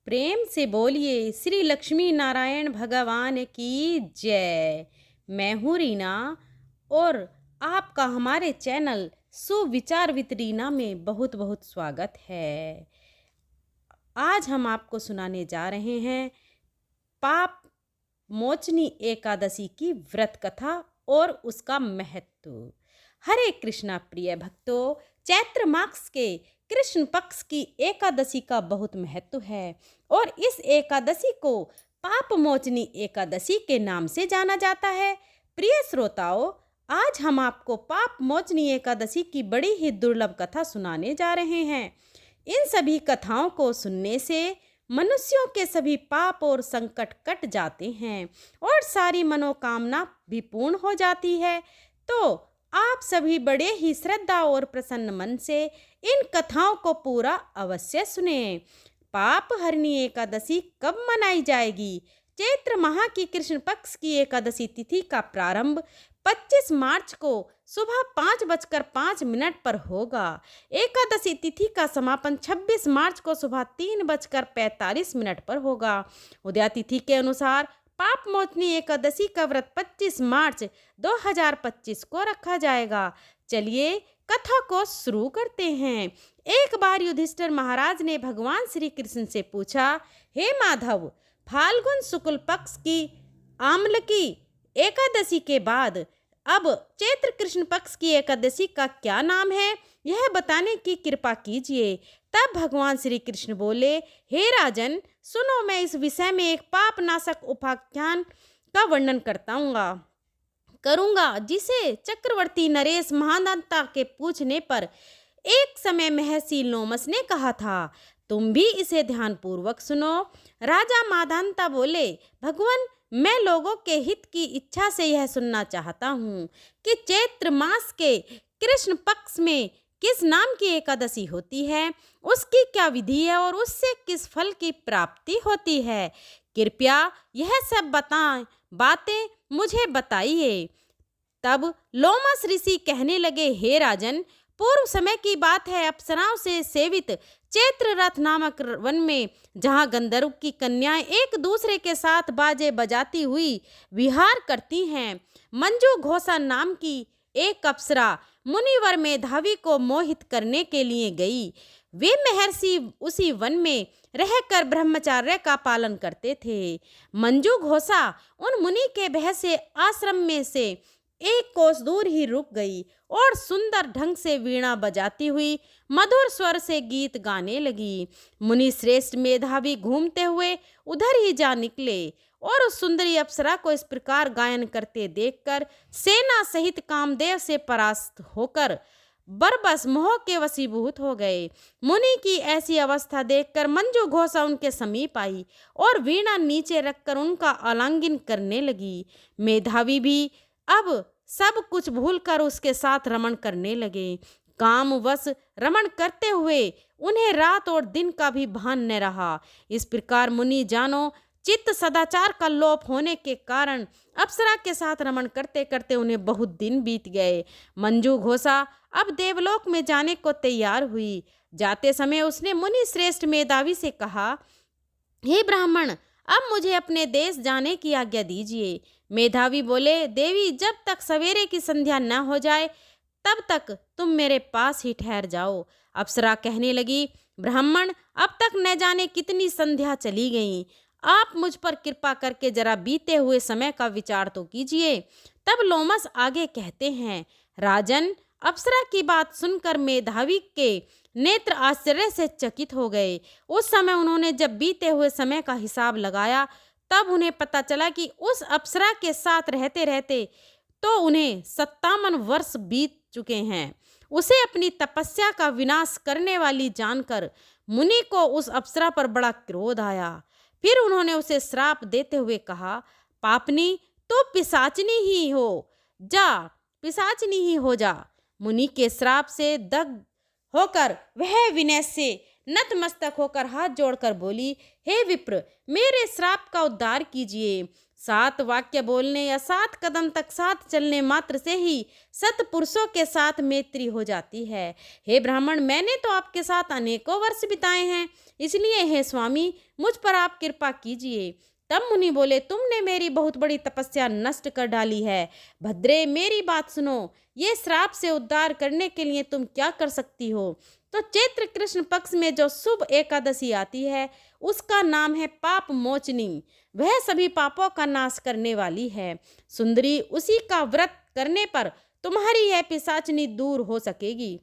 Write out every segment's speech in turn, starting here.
प्रेम से बोलिए श्री लक्ष्मी नारायण भगवान की जय। मैं हूँ रीना और आपका हमारे चैनल सुविचार विद रीना में बहुत बहुत स्वागत है। आज हम आपको सुनाने जा रहे हैं पाप मोचनी एकादशी की व्रत कथा और उसका महत्व। हरे कृष्णा प्रिय भक्तों, चैत्र मास के कृष्ण पक्ष की एकादशी का बहुत महत्व है और इस एकादशी को पाप मोचनी एकादशी के नाम से जाना जाता है। प्रिय श्रोताओं, आज हम आपको पाप मोचनी एकादशी की बड़ी ही दुर्लभ कथा सुनाने जा रहे हैं। इन सभी कथाओं को सुनने से मनुष्यों के सभी पाप और संकट कट जाते हैं और सारी मनोकामना भी पूर्ण हो जाती है। तो आप सभी बड़े ही श्रद्धा और प्रसन्न मन से इन कथाओं को पूरा अवश्य सुने। पाप हरनी एकादशी कब मनाई जाएगी? चैत्र माह की कृष्ण पक्ष की एकादशी तिथि का प्रारंभ 25 मार्च को सुबह 5:05 पर होगा। एकादशी तिथि का समापन 26 मार्च को सुबह 3:45 पर होगा। उदया तिथि के अनुसार पाप मोचनी एकादशी का व्रत 25 मार्च 2025 को रखा जाएगा। चलिए कथा को शुरू करते हैं। एक बार युधिष्ठिर महाराज ने भगवान श्री कृष्ण से पूछा, हे माधव, फाल्गुन शुक्ल पक्ष की आम्लकी एकादशी के बाद अब चैत्र कृष्ण पक्ष की एकादशी का क्या नाम है, यह बताने की कृपा कीजिए। तब भगवान श्री कृष्ण बोले, हे राजन, सुनो, मैं इस विषय में एक पाप नाशक उपाख्यान का वर्णन करूंगा जिसे चक्रवर्ती नरेश महादान्ता के पूछने पर एक समय महर्षि लोमस ने कहा था। तुम भी इसे ध्यानपूर्वक सुनो। राजा महादान्ता बोले, भगवान, मैं लोगों के हित की इच्छा से यह सुनना चाहता हूँ कि चैत्र मास के कृष्ण पक्ष में किस नाम की एकादशी होती है, उसकी क्या विधि है और उससे किस फल की प्राप्ति होती है। कृपया यह सब बातें मुझे बताइए। तब लोमस ऋषि कहने लगे, हे राजन, पूर्व समय की बात है। अप्सराओं से सेवित चैत्र रथ नामक वन में, जहाँ गंधर्व की कन्याएं एक दूसरे के साथ बाजे बजाती हुई विहार करती हैं, मंजू घोषा नाम की एक अप्सरा मुनिवर मेधावी को मोहित करने के लिए गई। वे महर्षि उसी वन में रहकर ब्रह्मचर्य का पालन करते थे। मंजू घोषा उन मुनि के भय से आश्रम में से एक कोस दूर ही रुक गई और सुंदर ढंग से वीणा बजाती हुई मधुर स्वर से गीत गाने लगी। मुनि श्रेष्ठ मेधावी घूमते हुए उधर ही जा निकले और उस सुंदरी अप्सरा को इस प्रकार गायन करते देखकर सेना सहित कामदेव से परास्त होकर बरबस मोह के वशीभूत हो गए। मुनि की ऐसी अवस्था देखकर मंजू घोषा उनके समीप आई और वीणा नीचे रखकर उनका आलिंगन करने लगी। मेधावी भी अब सब कुछ भूलकर उसके साथ रमण करने लगे। कामवश रमण करते हुए उन्हें रात और दिन का भी भान न रहा। इस प्रकार मुनि जानो चित्त सदाचार का लोप होने के कारण अप्सरा के साथ रमण करते करते उन्हें बहुत दिन बीत गए। मंजू घोषा अब देवलोक में जाने को तैयार हुई। जाते समय उसने मुनि श्रेष्ठ मेधावी से कहा, हे ब्राह्मण, अब मुझे अपने देश जाने की आज्ञा दीजिए। मेधावी बोले, देवी, जब तक सवेरे की संध्या न हो जाए तब तक तुम मेरे पास ही ठहर जाओ। अप्सरा कहने लगी, ब्राह्मण, अब तक न जाने कितनी संध्या चली गई। आप मुझ पर कृपा करके जरा बीते हुए समय का विचार तो कीजिए। तब लोमस आगे कहते हैं, राजन, अप्सरा की बात सुनकर मेधावी के नेत्र आश्चर्य से चकित हो गए। उस समय उन्होंने जब बीते हुए समय का हिसाब लगाया तब उन्हें पता चला कि उस अप्सरा के साथ रहते रहते तो उन्हें 57 वर्ष बीत चुके हैं। उसे अपनी तपस्या का विनाश करने वाली जानकर मुनि को उस अप्सरा पर बड़ा क्रोध आया। फिर उन्होंने उसे श्राप देते हुए कहा, पापनी, तो पिशाचनी ही हो जा। मुनि के श्राप से दग्ध होकर वह विनय से नतमस्तक होकर हाथ जोड़कर बोली, हे विप्र, मेरे श्राप का उद्धार कीजिए। 7 वाक्य बोलने या 7 कदम तक साथ चलने मात्र से ही सत्पुरुषों के साथ मैत्री हो जाती है। हे ब्राह्मण, मैंने तो आपके साथ अनेकों वर्ष बिताए हैं, इसलिए हे स्वामी, मुझ पर आप कृपा कीजिए। तब मुनि बोले, तुमने मेरी बहुत बड़ी तपस्या नष्ट कर डाली है। भद्रे, मेरी बात सुनो। ये श्राप से उद्धार करने के लिए तुम क्या कर सकती हो? तो चैत्र कृष्ण पक्ष में जो शुभ एकादशी आती है उसका नाम है पाप मोचनी। वह सभी पापों का नाश करने वाली है। सुंदरी, उसी का व्रत करने पर तुम्हारी यह पिशाचनी दूर हो सकेगी।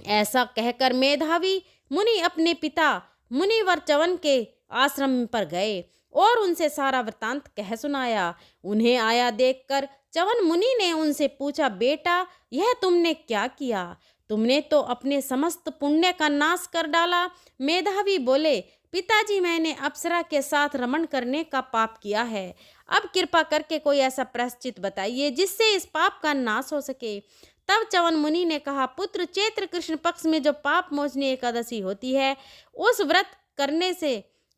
ऐसा कहकर मेधावी मुनि अपने पिता मुनिवर च्यवन के आश्रम पर गए और उनसे सारा वृतांत कह सुनाया। उन्हें आया देखकर च्यवन मुनि ने उनसे पूछा, बेटा, यह तुमने क्या किया? तुमने तो अपने समस्त पुण्य का नाश कर डाला। मेधावी बोले, पिताजी, मैंने अप्सरा के साथ रमण करने का पाप किया है। अब कृपा करके कोई ऐसा प्रायश्चित बताइए जिससे इस पाप का नाश हो सके। तब च्यवन मुनि ने कहा, पुत्र, चैत्र कृष्ण पक्ष में जो पाप मोचनी एकादशी होती है उस व्रत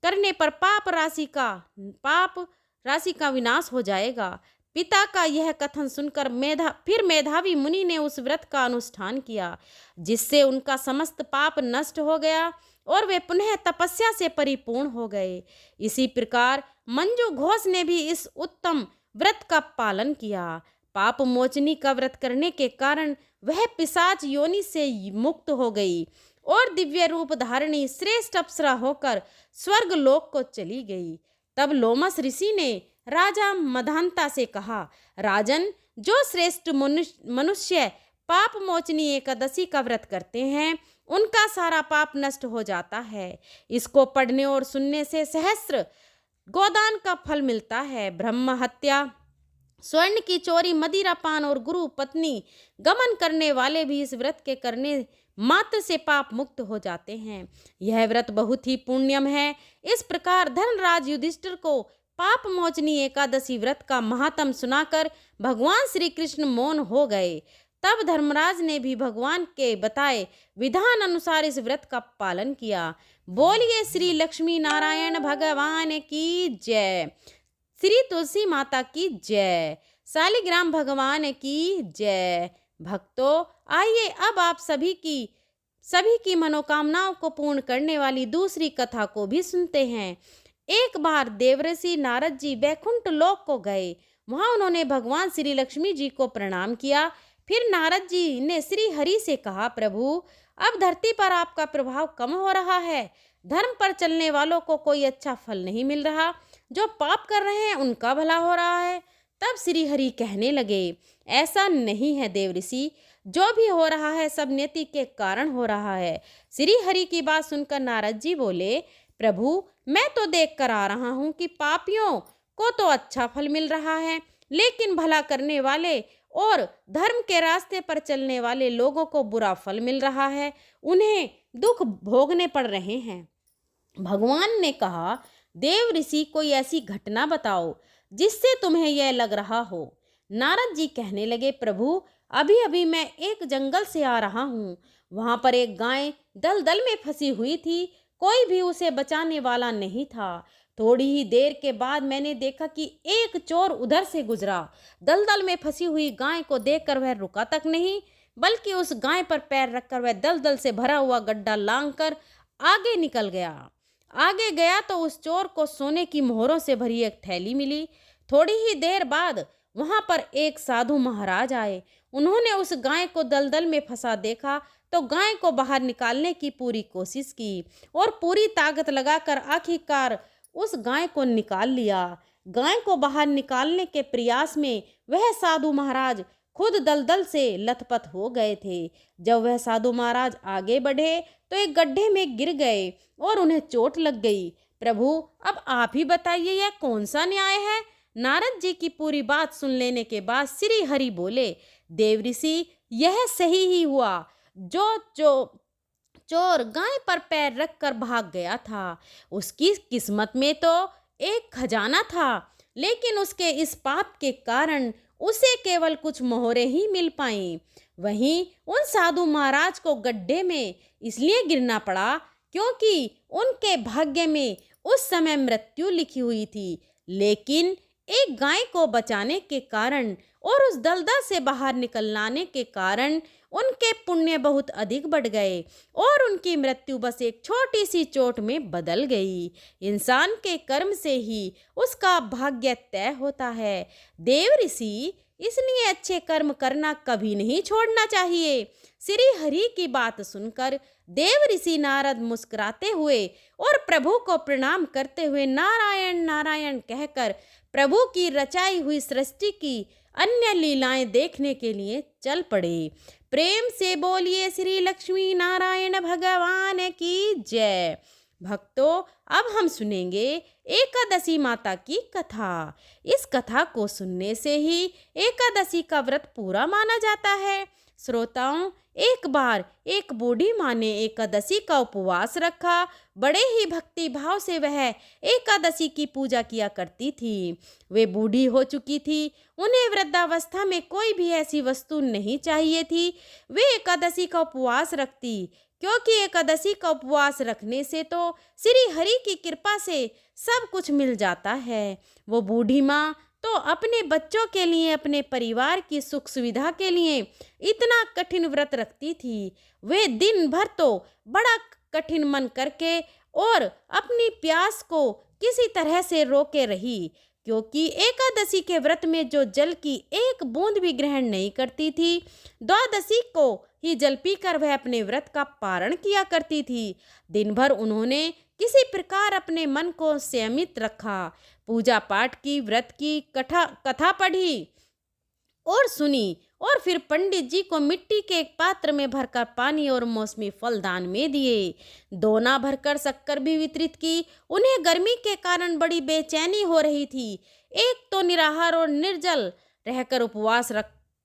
करने पर पाप राशि का विनाश हो जाएगा। पिता का यह कथन सुनकर मेधावी मुनि ने उस व्रत का अनुष्ठान किया, जिससे उनका समस्त पाप नष्ट हो गया और वे पुनः तपस्या से परिपूर्ण हो गए। इसी प्रकार मंजू घोष ने भी इस उत्तम व्रत का पालन किया। पाप मोचनी का व्रत करने के कारण वह पिशाच योनि से मुक्त हो गई और दिव्य रूप धारणी श्रेष्ठ अप्सरा होकर स्वर्ग लोक को चली गई। तब लोमस ऋषि ने राजा मधांता से कहा, राजन, जो श्रेष्ठ मनुष्य पाप मोचनी एकादशी का व्रत करते हैं उनका सारा पाप नष्ट हो जाता है। इसको पढ़ने और सुनने से सहस्त्र गोदान का फल मिलता है। ब्रह्म हत्या, स्वर्ण की चोरी, मदिरा पान और गुरु पत्नी गमन करने वाले भी इस व्रत के करने मात्र से पाप मुक्त हो जाते हैं। यह व्रत बहुत ही पुण्यम है। इस प्रकार धर्मराज युधिष्ठिर को पाप मोचनी एकादशी व्रत का महात्म सुनाकर भगवान श्री कृष्ण मौन हो गए। तब धर्मराज ने भी भगवान के बताए विधान अनुसार इस व्रत का पालन किया। बोलिए श्री लक्ष्मी नारायण भगवान की जय, श्री तुलसी माता की जय, शालिग्राम भगवान की जय। भक्तों, आइए अब आप सभी की मनोकामनाओं को पूर्ण करने वाली दूसरी कथा को भी सुनते हैं। एक बार देवर्षि नारद जी वैकुंठ लोक को गए। वहां उन्होंने भगवान श्री लक्ष्मी जी को प्रणाम किया। फिर नारद जी ने श्री हरि से कहा, प्रभु, अब धरती पर आपका प्रभाव कम हो रहा है। धर्म पर चलने वालों को कोई अच्छा फल नहीं मिल रहा, जो पाप कर रहे हैं उनका भला हो रहा है। तब श्री हरि कहने लगे, ऐसा नहीं है देवर्षि, जो भी हो रहा है सब नियति के कारण हो रहा है। श्री हरि की बात सुनकर नारद जी बोले, प्रभु, मैं तो देख कर आ रहा हूँ कि पापियों को तो अच्छा फल मिल रहा है, लेकिन भला करने वाले और धर्म के रास्ते पर चलने वाले लोगों को बुरा फल मिल रहा है, उन्हें दुख भोगने पड़ रहे हैं। भगवान ने कहा, देव ऋषि, कोई ऐसी घटना बताओ जिससे तुम्हें यह लग रहा हो। नारद जी कहने लगे, प्रभु, अभी अभी मैं एक जंगल से आ रहा हूँ। वहाँ पर एक गाय दलदल में फंसी हुई थी। कोई भी उसे बचाने वाला नहीं था। थोड़ी ही देर के बाद मैंने देखा कि एक चोर उधर से गुजरा। दलदल में फंसी हुई गाय को देखकर वह रुका तक नहीं, बल्कि उस गाय पर पैर रखकर वह दलदल से भरा हुआ गड्ढा लांघकर आगे निकल गया। आगे गया तो उस चोर को सोने की मोहरों से भरी एक थैली मिली। थोड़ी ही देर बाद वहां पर एक साधु महाराज आए। उन्होंने उस गाय को दलदल में फंसा देखा तो गाय को बाहर निकालने की पूरी कोशिश की और पूरी ताकत लगाकर आखिरकार उस गाय को निकाल लिया। गाय को बाहर निकालने के प्रयास में वह साधु महाराज खुद दलदल से लथपथ हो गए थे। जब वह साधु महाराज आगे बढ़े तो एक गड्ढे में गिर गए और उन्हें चोट लग गई। प्रभु, अब आप ही बताइए, यह कौन सा न्याय है? नारद जी की पूरी बात सुन लेने के बाद श्री हरि बोले, देवऋषि, यह सही ही हुआ। जो चोर गाय पर पैर रखकर भाग गया था, उसकी किस्मत में तो एक खजाना था, लेकिन उसके इस पाप के कारण उसे केवल कुछ मोहरें ही मिल पाईं। वहीं उन साधु महाराज को गड्ढे में इसलिए गिरना पड़ा क्योंकि उनके भाग्य में उस समय मृत्यु लिखी हुई थी, लेकिन एक गाय को बचाने के कारण और उस दलदल से बाहर निकलने के कारण उनके पुण्य बहुत अधिक बढ़ गए और उनकी मृत्यु बस एक छोटी सी चोट में बदल गई। इंसान के कर्म से ही उसका भाग्य तय होता है। देव ऋषि, इसलिए अच्छे कर्म करना कभी नहीं छोड़ना चाहिए। श्री हरि की बात सुनकर देव ऋषि नारद मुस्कुराते हुए और प्रभु को प्रणाम करते हुए नारायण नारायण कहकर प्रभु की रचाई हुई सृष्टि की अन्य लीलाएं देखने के लिए चल पड़े। प्रेम से बोलिए श्री लक्ष्मी नारायण भगवान की जय। भक्तों, अब हम सुनेंगे एकादशी माता की कथा। इस कथा को सुनने से ही एकादशी का व्रत पूरा माना जाता है। श्रोताओं, एक बार एक बूढ़ी माँ ने एकादशी का उपवास रखा। बड़े ही भक्ति भाव से वह एकादशी की पूजा किया करती थी। वे बूढ़ी हो चुकी थी। उन्हें वृद्धावस्था में कोई भी ऐसी वस्तु नहीं चाहिए थी। वे एकादशी का उपवास रखती, क्योंकि एकादशी का उपवास रखने से तो श्री हरि की कृपा से सब कुछ मिल जाता है। वो बूढ़ी माँ तो अपने बच्चों के लिए, अपने परिवार की सुख सुविधा के लिए इतना कठिन व्रत रखती थी। वे दिन भर तो बड़ा कठिन मन करके और अपनी प्यास को किसी तरह से रोके रही, क्योंकि एकादशी के व्रत में जो जल की एक बूंद भी ग्रहण नहीं करती थी, द्वादशी को ही जल पीकर वह अपने व्रत का पारण किया करती थी। दिन भर उन्होंने किसी प्रकार अपने मन को संयमित रखा, पूजा पाठ की, व्रत की कथा पढ़ी और सुनी, और फिर पंडित जी को मिट्टी के एक पात्र में भरकर पानी और मौसमी फल दान में दिए। दोना भरकर शक्कर भी वितरित की। उन्हें गर्मी के कारण बड़ी बेचैनी हो रही थी। एक तो निराहार और निर्जल रहकर उपवास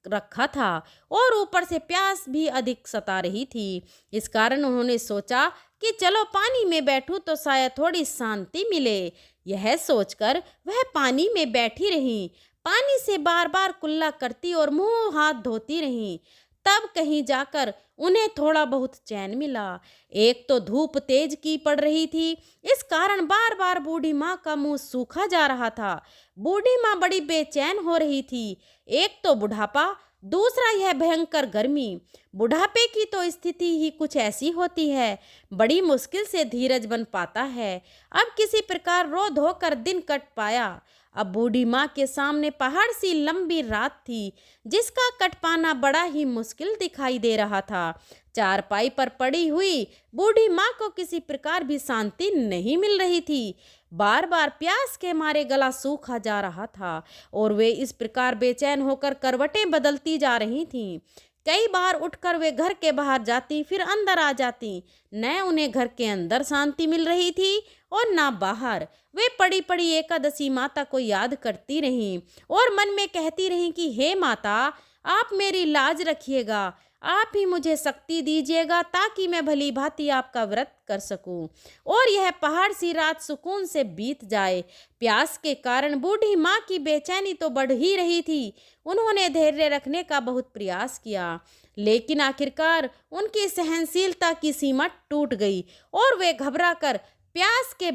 रखा था और ऊपर से प्यास भी अधिक सता रही थी। इस कारण उन्होंने सोचा कि चलो पानी में बैठूं तो शायद थोड़ी शांति मिले। यह सोचकर वह पानी में बैठी रहीं। पानी से बार बार कुल्ला करती और मुंह हाथ धोती रहीं। तब कहीं जाकर उन्हें थोड़ा बहुत चैन मिला। एक तो धूप तेज की पड़ रही थी, इस कारण बार बार बूढ़ी माँ का मुंह सूखा जा रहा था। बूढ़ी माँ बड़ी बेचैन हो रही थी। एक तो बुढ़ापा, दूसरा यह भयंकर गर्मी। बुढ़ापे की तो स्थिति ही कुछ ऐसी होती है, बड़ी मुश्किल से धीरज बन पाता है। अब किसी प्रकार रो धोकर दिन कट पाया। अब बूढ़ी माँ के सामने पहाड़ सी लंबी रात थी, जिसका कट पाना बड़ा ही मुश्किल दिखाई दे रहा था। चारपाई पर पड़ी हुई बूढ़ी माँ को किसी प्रकार भी शांति नहीं मिल रही थी। बार बार प्यास के मारे गला सूखा जा रहा था और वे इस प्रकार बेचैन होकर करवटें बदलती जा रही थीं। कई बार उठकर वे घर के बाहर जाती, फिर अंदर आ जाती। न उन्हें घर के अंदर शांति मिल रही थी और ना बाहर। वे पड़ी पड़ी एकादशी माता को याद करती रहीं और मन में कहती रहीं कि हे माता, आप मेरी लाज रखिएगा, आप ही मुझे शक्ति दीजिएगा ताकि मैं भली भांति आपका व्रत कर सकूं और यह पहाड़ सी रात सुकून से बीत जाए। प्यास के कारण बूढ़ी माँ की बेचैनी तो बढ़ ही रही थी। उन्होंने धैर्य रखने का बहुत प्रयास किया, लेकिन आखिरकार उनकी सहनशीलता की सीमा टूट गई और वे घबराकर प्यास के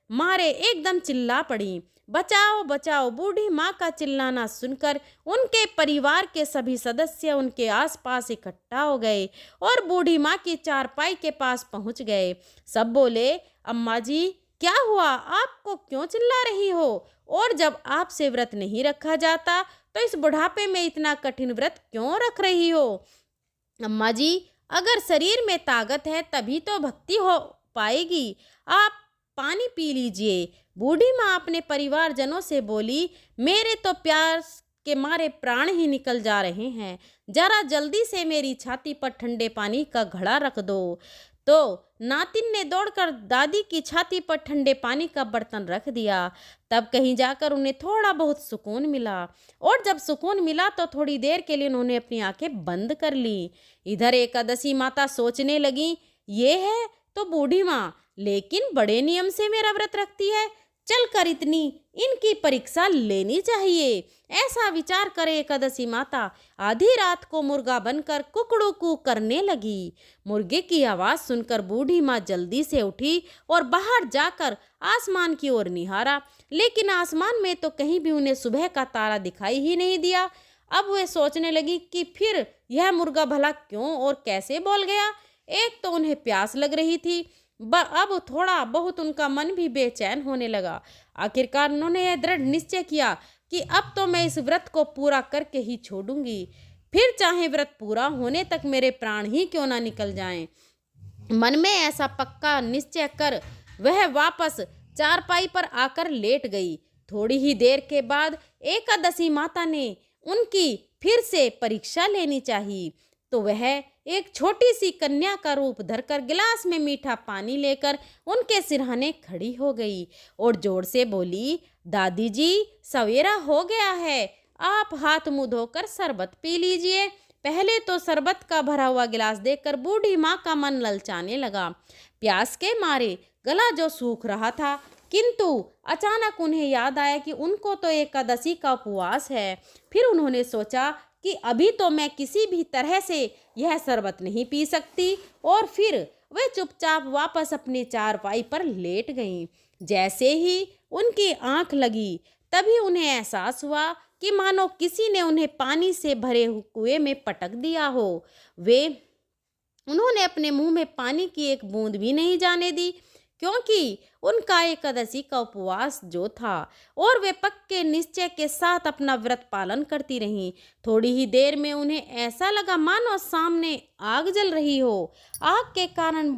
मारे एकदम चिल्ला पड़ी। बचाओ बचाओ। बूढ़ी माँ का चिल्लाना सुनकर उनके परिवार के सभी सदस्य उनके आसपास इकट्ठा हो गए और बूढ़ी माँ की चारपाई के पास पहुँच गए। सब बोले, अम्मा जी क्या हुआ, आपको क्यों चिल्ला रही हो? और जब आपसे व्रत नहीं रखा जाता तो इस बुढ़ापे में इतना कठिन व्रत क्यों रख रही हो? अम्मा जी, अगर शरीर में ताकत है तभी तो भक्ति हो पाएगी। आप पानी पी लीजिए। बूढ़ी माँ अपने परिवारजनों से बोली, मेरे तो प्यास के मारे प्राण ही निकल जा रहे हैं, जरा जल्दी से मेरी छाती पर ठंडे पानी का घड़ा रख दो। तो नातिन ने दौड़कर दादी की छाती पर ठंडे पानी का बर्तन रख दिया। तब कहीं जाकर उन्हें थोड़ा बहुत सुकून मिला और जब सुकून मिला तो थोड़ी देर के लिए उन्होंने अपनी आंखें बंद कर ली। इधर एकादशी माता सोचने लगी, ये है तो बूढ़ी माँ, लेकिन बड़े नियम से मेरा व्रत रखती है। चलकर इनकी परीक्षा लेनी चाहिए। ऐसा विचार कर एकादशी माता आधी रात को मुर्गा बनकर कुकड़ू कू करने लगी। मुर्गे की आवाज़ सुनकर बूढ़ी माँ जल्दी से उठी और बाहर जाकर आसमान की ओर निहारा, लेकिन आसमान में तो कहीं भी उन्हें सुबह का तारा दिखाई ही नहीं दिया। अब वे सोचने लगी कि फिर यह मुर्गा भला क्यों और कैसे बोल गया। एक तो उन्हें प्यास लग रही थी, अब थोड़ा बहुत उनका मन भी बेचैन होने लगा। आखिरकार उन्होंने यह दृढ़ निश्चय किया कि अब तो मैं इस व्रत को पूरा करके ही छोड़ूंगी, फिर चाहे व्रत पूरा होने तक मेरे प्राण ही क्यों ना निकल जाएं। मन में ऐसा पक्का निश्चय कर वह वापस चारपाई पर आकर लेट गई। थोड़ी ही देर के बाद एकादशी माता ने उनकी फिर से परीक्षा लेनी चाहिए, तो वह एक छोटी सी कन्या का रूप धरकर गिलास में मीठा पानी लेकर उनके सिरहाने खड़ी हो गई और जोर से बोली, दादी जी सवेरा हो गया है, आप हाथ मुंह धोकर शरबत पी लीजिए। पहले तो शरबत का भरा हुआ गिलास देखकर बूढ़ी माँ का मन ललचाने लगा। प्यास के मारे गला जो सूख रहा था, किंतु अचानक उन्हें याद आया कि उनको तो एकादशी का उपवास है। फिर उन्होंने सोचा कि अभी तो मैं किसी भी तरह से यह शरबत नहीं पी सकती, और फिर वे चुपचाप वापस अपनी चारपाई पर लेट गईं। जैसे ही उनकी आंख लगी तभी उन्हें एहसास हुआ कि मानो किसी ने उन्हें पानी से भरे कुएं में पटक दिया हो। उन्होंने अपने मुंह में पानी की एक बूंद भी नहीं जाने दी, क्योंकि उनका एकादशी का उपवास जो था, और वे पक्के निश्चय के साथ अपना व्रत पालन करती रहीं। थोड़ी ही देर में उन्हें ऐसा लगा मानो सामने आग जल रही हो। आग के कारण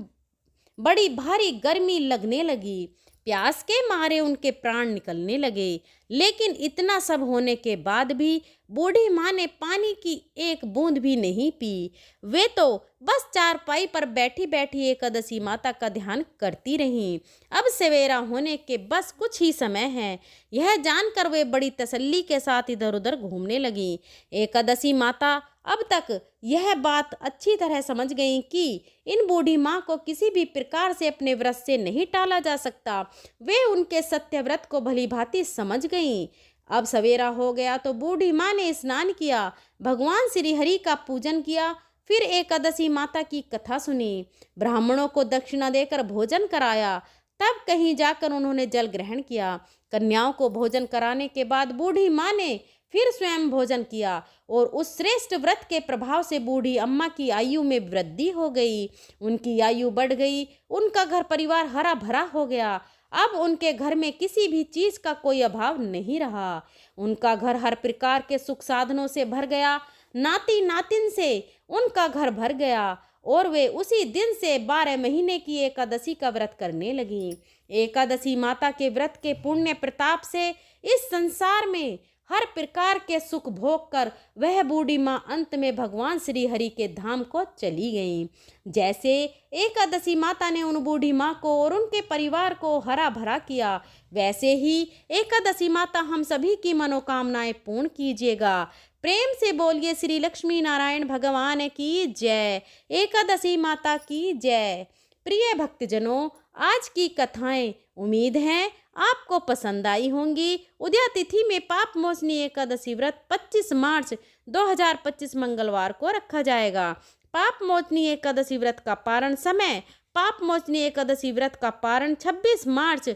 बड़ी भारी गर्मी लगने लगी। प्यास के मारे उनके प्राण निकलने लगे, लेकिन इतना सब होने के बाद भी बूढ़ी माँ ने पानी की एक बूंद भी नहीं पी। वे तो बस चारपाई पर बैठी बैठी एकादशी माता का ध्यान करती रहीं। अब सवेरा होने के बस कुछ ही समय है, यह जानकर वे बड़ी तसल्ली के साथ इधर उधर घूमने लगीं। एकादशी माता अब तक यह बात अच्छी तरह समझ गई कि इन बूढ़ी माँ को किसी भी प्रकार से अपने व्रत से नहीं टाला जा सकता। वे उनके सत्य व्रत को भली भांति समझ गईं। अब सवेरा हो गया तो बूढ़ी माँ ने स्नान किया, भगवान श्री हरि का पूजन किया, फिर एकादशी माता की कथा सुनी, ब्राह्मणों को दक्षिणा देकर भोजन कराया, तब कहीं जाकर उन्होंने जल ग्रहण किया। कन्याओं को भोजन कराने के बाद बूढ़ी माँ ने फिर स्वयं भोजन किया, और उस श्रेष्ठ व्रत के प्रभाव से बूढ़ी अम्मा की आयु में वृद्धि हो गई। उनकी आयु बढ़ गई, उनका घर परिवार हरा भरा हो गया। अब उनके घर में किसी भी चीज का कोई अभाव नहीं रहा। उनका घर हर प्रकार के सुख साधनों से भर गया। नाती नातिन से उनका घर भर गया, और वे उसी दिन से 12 महीने की एकादशी का व्रत करने लगी। एकादशी माता के व्रत के पुण्य प्रताप से इस संसार में हर प्रकार के सुख भोग कर वह बूढ़ी माँ अंत में भगवान श्री हरि के धाम को चली गईं। जैसे एकादशी माता ने उन बूढ़ी माँ को और उनके परिवार को हरा भरा किया, वैसे ही एकादशी माता हम सभी की मनोकामनाएं पूर्ण कीजिएगा। प्रेम से बोलिए श्री लक्ष्मी नारायण भगवान की जय, एकादशी माता की जय। प्रिय भक्तजनों, आज की कथाएं उम्मीद है आपको पसंद आई होंगी। उदया तिथि में पाप मोचनी एकादशी व्रत 25 मार्च 2025 मंगलवार को रखा जाएगा। पाप मोचनी एकादशी व्रत का पारण समय, पाप मोचनी एकादशी व्रत का पारण 26 मार्च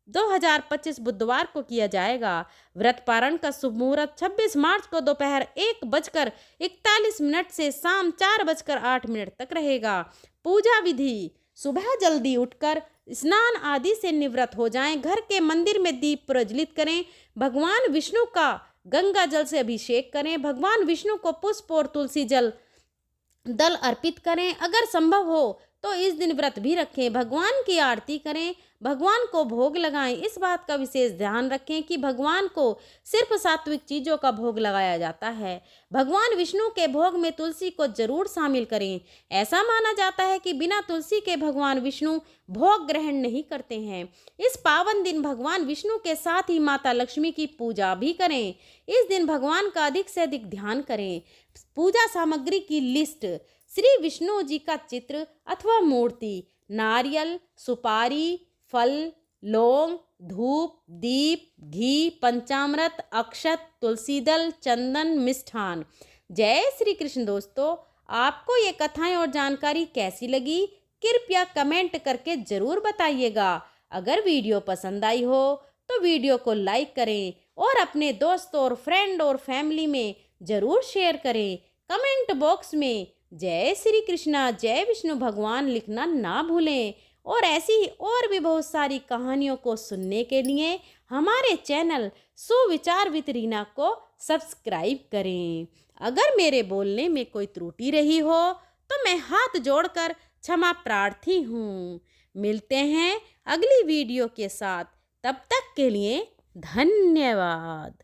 2025 बुधवार को किया जाएगा। व्रत पारण का शुभ मुहूर्त 26 मार्च को दोपहर 1:41 से शाम 4:08 तक रहेगा। पूजा विधि: सुबह जल्दी उठकर स्नान आदि से निवृत्त हो जाएं, घर के मंदिर में दीप प्रज्वलित करें, भगवान विष्णु का गंगा जल से अभिषेक करें, भगवान विष्णु को पुष्प और तुलसी दल अर्पित करें। अगर संभव हो तो इस दिन व्रत भी रखें, भगवान की आरती करें, भगवान को भोग लगाएं। इस बात का विशेष ध्यान रखें कि भगवान को सिर्फ सात्विक चीज़ों का भोग लगाया जाता है। भगवान विष्णु के भोग में तुलसी को जरूर शामिल करें। ऐसा माना जाता है कि बिना तुलसी के भगवान विष्णु भोग ग्रहण नहीं करते हैं। इस पावन दिन भगवान विष्णु के साथ ही माता लक्ष्मी की पूजा भी करें। इस दिन भगवान का अधिक से अधिक ध्यान करें। पूजा सामग्री की लिस्ट: श्री विष्णु जी का चित्र अथवा मूर्ति, नारियल, सुपारी, फल, लौंग, धूप, दीप, घी, पंचामृत, अक्षत, तुलसी दल, चंदन, मिष्ठान। जय श्री कृष्ण। दोस्तों, आपको ये कथाएं और जानकारी कैसी लगी, कृपया कमेंट करके जरूर बताइएगा। अगर वीडियो पसंद आई हो तो वीडियो को लाइक करें और अपने दोस्तों और फ्रेंड और फैमिली में जरूर शेयर करें। कमेंट बॉक्स में जय श्री कृष्णा, जय विष्णु भगवान लिखना ना भूलें। और ऐसी ही और भी बहुत सारी कहानियों को सुनने के लिए हमारे चैनल सुविचार विद रीना को सब्सक्राइब करें। अगर मेरे बोलने में कोई त्रुटि रही हो तो मैं हाथ जोड़कर क्षमा प्रार्थी हूँ। मिलते हैं अगली वीडियो के साथ, तब तक के लिए धन्यवाद।